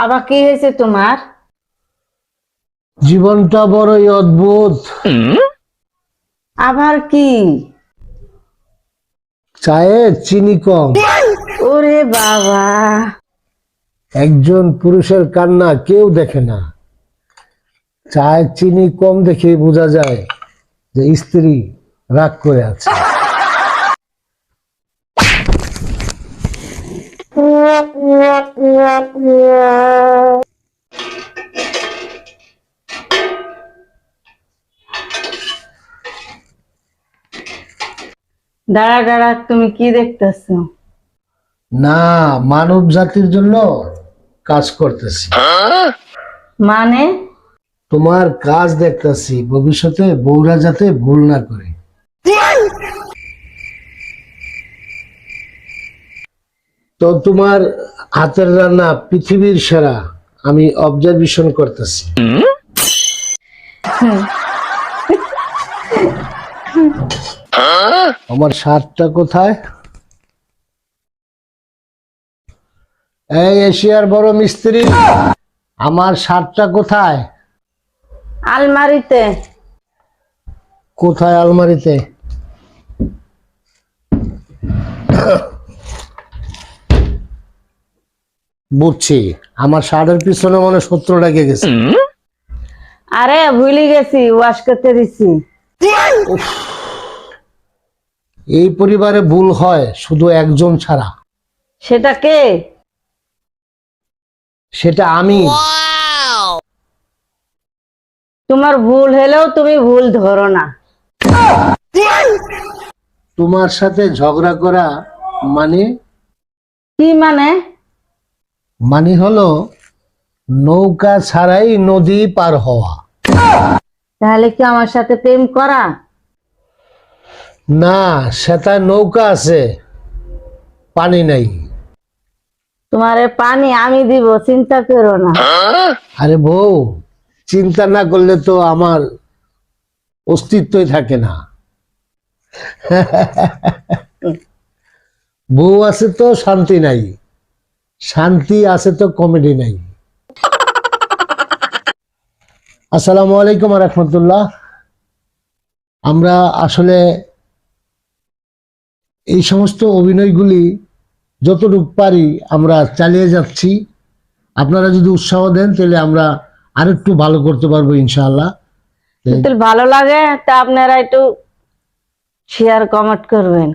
আবার কি হয়েছে তোমার? জীবনটা বড়ই অদ্ভুত। আবার কি? চায়ে চিনি কম। ওরে বাবা, একজন পুরুষের কান্না কেউ দেখে না, চায়ে চিনি কম দেখে বোঝা যায় যে স্ত্রী রাগ করে আছে। দাঁড়া দাঁড়া, তুমি কি দেখতেছো? না, মানব জাতির জন্য কাজ করতেছি। মানে? তোমার কাজ দেখতেছি, ভবিষ্যতে বউরা যাতে ভুল না করে। তো তোমার হাতের রান্না পৃথিবীর সেরা, আমি অবজারভেশন করতেছি। আমার শার্টটা কোথায়? এই এশিয়ার বড় মিস্ত্রি, আমার শার্টটা কোথায়? আলমারিতে। কোথায় আলমারিতে? বুঝছি, আমার শার্টের পিছনে মনে 70 লেগে গেছে। আরে ভুলে গেছি, ওয়াশ করতে দিছি। এই পরিবারে ভুল হয় শুধু একজন ছাড়া, সেটা কে? সেটা আমি। তোমার ভুল হলেও তুমি ভুল ধরো না। তোমার সাথে ঝগড়া করা মানে? কি মানে? মানে হলো নৌকা ছাড়াই নদী পার হওয়া। তাহলে কি আমার সাথে প্রেম করা? না, সেটা নৌকা আছে, পানি নাই। তোমার পানি আমি দিব, চিন্তা করো না। আরে বউ, চিন্তা না করলে তো আমার অস্তিত্বই থাকে না। বউ আছে তো শান্তি নাই, শান্তি আছে তো কমেডি নাই। আসসালামু আলাইকুম ওয়া রাহমাতুল্লাহ। আমরা আসলে এই সমস্ত অভিনয়গুলি যতটুকু পারি আমরা চালিয়ে যাচ্ছি। আপনারা যদি উৎসাহ দেন তাহলে আমরা আরেকটু ভালো করতে পারবো ইনশাআল্লাহ। যদি ভালো লাগে তা আপনারা একটু শেয়ার কমেন্ট করবেন।